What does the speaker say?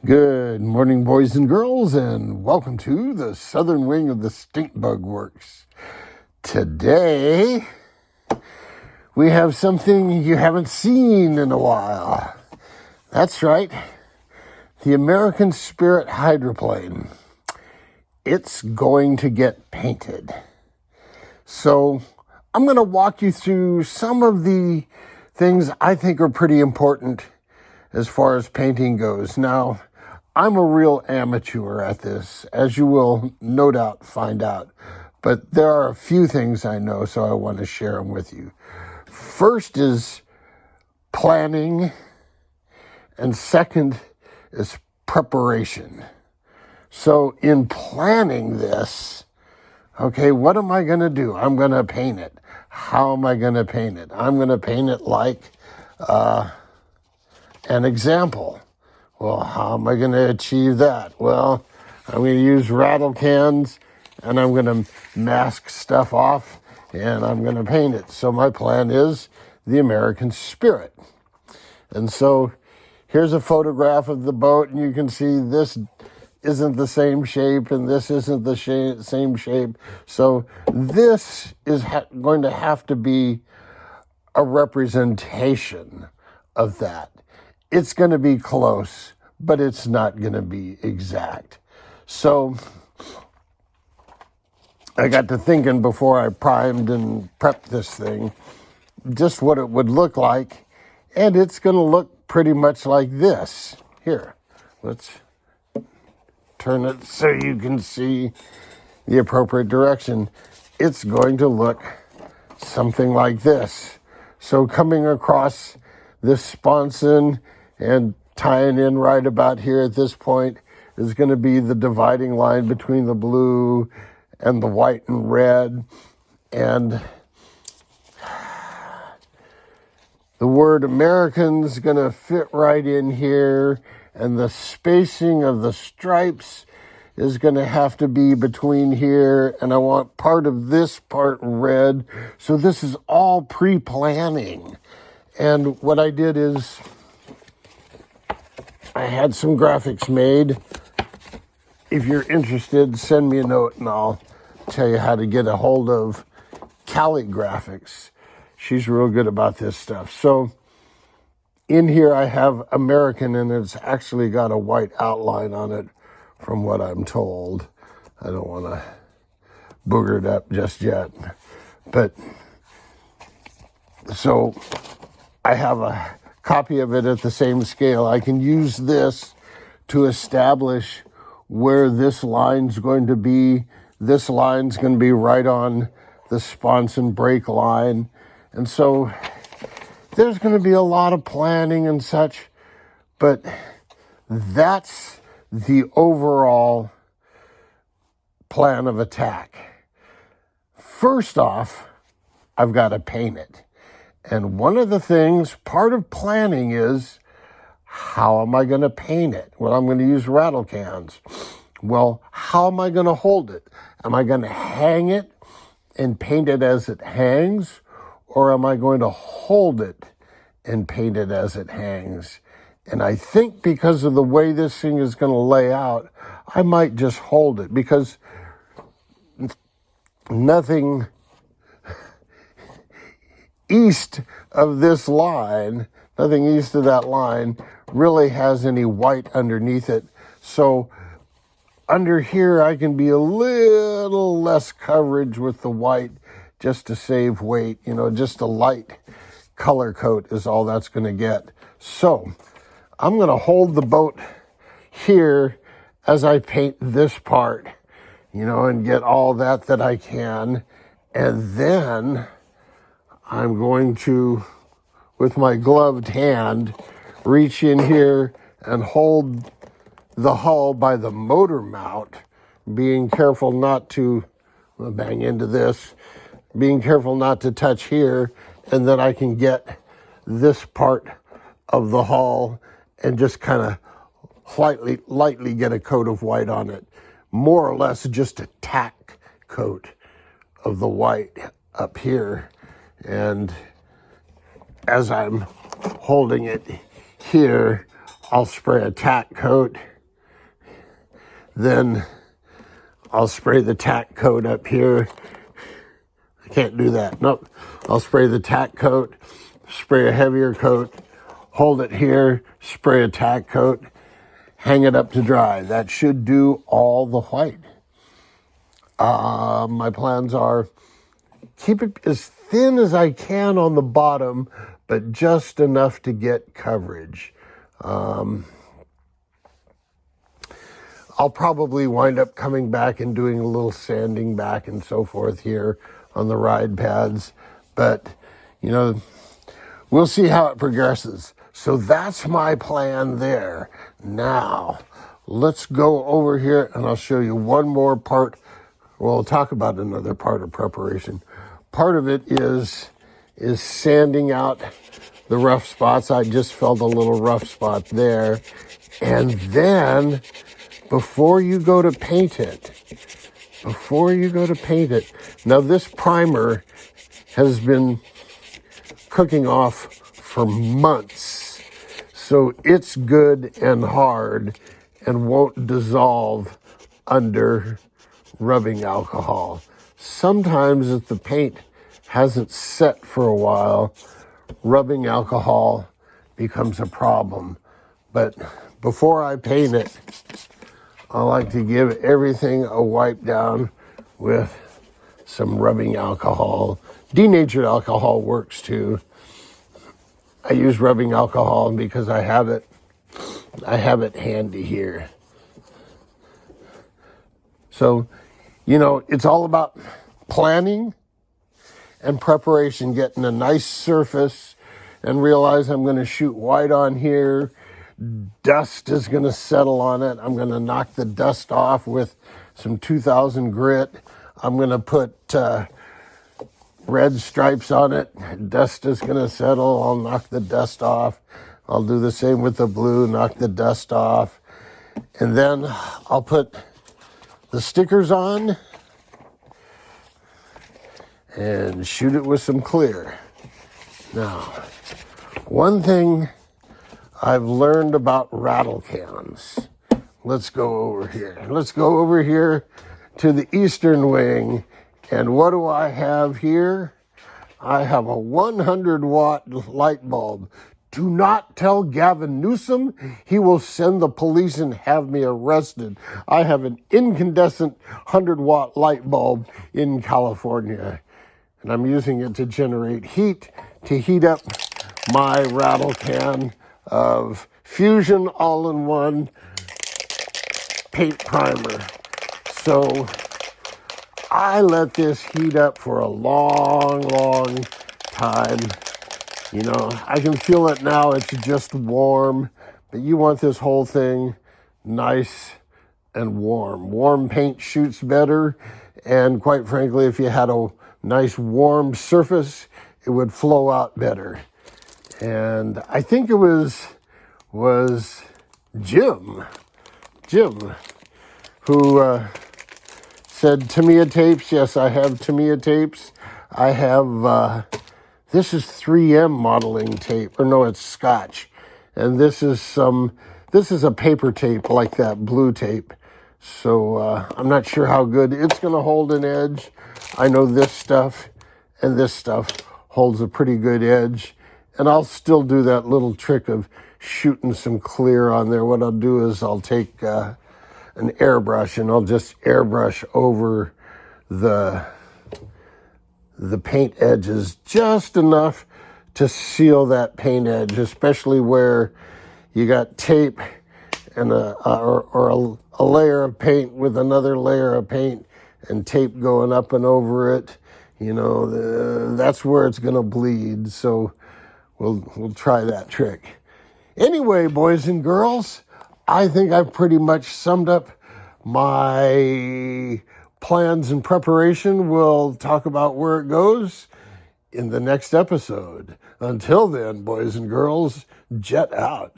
Good morning, boys and girls, and welcome to the southern wing of the Stink Bug Works. Today, we have something you haven't seen in a while. That's right, the American Spirit hydroplane. It's going to get painted. So, I'm going to walk you through some of the things I think are pretty important as far as painting goes. Now, I'm a real amateur at this, as you will no doubt find out. But there are a few things I know, so I want to share them with you. First is planning, and second is preparation. So in planning this, okay, what am I going to do? I'm going to paint it. How am I going to paint it? I'm going to paint it like an example. Well, how am I going to achieve that? Well, I'm going to use rattle cans, and I'm going to mask stuff off, and I'm going to paint it. So my plan is the American Spirit. And so here's a photograph of the boat, and you can see this isn't the same shape, and this isn't the same shape. So this is going to have to be a representation of that. It's going to be close, but it's not going to be exact. So I got to thinking before I primed and prepped this thing, just what it would look like. And it's going to look pretty much like this. Here, let's turn it so you can see the appropriate direction. It's going to look something like this. So coming across this sponson and tying in right about here at this point is going to be the dividing line between the blue and the white and red. And the word American is going to fit right in here. And the spacing of the stripes is going to have to be between here. And I want part of this part red. So this is all pre-planning. And what I did is I had some graphics made. If you're interested, send me a note and I'll tell you how to get a hold of Cali Graphics. She's real good about this stuff. So in here I have American, and it's actually got a white outline on it from what I'm told. I don't want to booger it up just yet. But so I have a copy of it at the same scale. I can use this to establish where this line's going to be. This line's going to be right on the sponson brake line. And so there's going to be a lot of planning and such, but that's the overall plan of attack. First off, I've got to paint it. And one of the things, part of planning is, how am I going to paint it? Well, I'm going to use rattle cans. Well, how am I going to hold it? Am I going to hang it and paint it as it hangs? Or am I going to hold it and paint it as it hangs? And I think because of the way this thing is going to lay out, I might just hold it, because nothing east of this line, nothing east of that line really has any white underneath it. So under here, I can be a little less coverage with the white just to save weight. You know, just a light color coat is all that's going to get. So I'm going to hold the boat here as I paint this part, you know, and get all that I can. And then I'm going to, with my gloved hand, reach in here and hold the hull by the motor mount, being careful not to bang into this, being careful not to touch here, and then I can get this part of the hull and just kind of lightly get a coat of white on it. More or less just a tack coat of the white up here. And as I'm holding it here, I'll spray a tack coat Then I'll spray the tack coat up here. I can't do that. Nope. I'll spray the tack coat, spray a heavier coat, hold it here, spray a tack coat, hang it up to dry. That should do all the white. My plans are keep it as thin as I can on the bottom, but just enough to get coverage. I'll probably wind up coming back and doing a little sanding back and so forth here on the ride pads. But, we'll see how it progresses. So that's my plan there. Now, let's go over here and I'll show you one more part. Well, we'll talk about another part of preparation. Part of it is sanding out the rough spots. I just felt a little rough spot there. And then before you go to paint it, now this primer has been cooking off for months, so it's good and hard and won't dissolve under rubbing alcohol. Sometimes if the paint hasn't set for a while, rubbing alcohol becomes a problem. But before I paint it, I like to give everything a wipe down with some rubbing alcohol. Denatured alcohol works too. I use rubbing alcohol because I have it handy here. So, it's all about planning and preparation, getting a nice surface and realize I'm going to shoot white on here. Dust is going to settle on it. I'm going to knock the dust off with some 2000 grit. I'm going to put red stripes on it. Dust is going to settle. I'll knock the dust off. I'll do the same with the blue, knock the dust off. And then I'll put the stickers on and shoot it with some clear. Now, one thing I've learned about rattle cans. Let's go over here. Let's go over here to the eastern wing. And what do I have here? I have a 100-watt light bulb. Do not tell Gavin Newsom. He will send the police and have me arrested. I have an incandescent 100-watt light bulb in California. And I'm using it to generate heat, to heat up my rattle can of Fusion all-in-one paint primer. So I let this heat up for a long time. I can feel it now. It's just warm, but you want this whole thing nice and warm. Warm paint shoots better, and quite frankly, if you had a nice warm surface, it would flow out better. And I think it was Jim who said Tamiya tapes. Yes, I have Tamiya tapes. I have, this is 3M modeling tape, or no, it's Scotch. And this is a paper tape like that blue tape. So I'm not sure how good it's going to hold an edge. I know this stuff and this stuff holds a pretty good edge. And I'll still do that little trick of shooting some clear on there. What I'll do is I'll take an airbrush and I'll just airbrush over the paint edges just enough to seal that paint edge, especially where you got tape and a layer of paint with another layer of paint and tape going up and over it. That's where it's going to bleed. So we'll try that trick. Anyway, boys and girls, I think I've pretty much summed up my plans and preparation. We'll talk about where it goes in the next episode. Until then, boys and girls, jet out.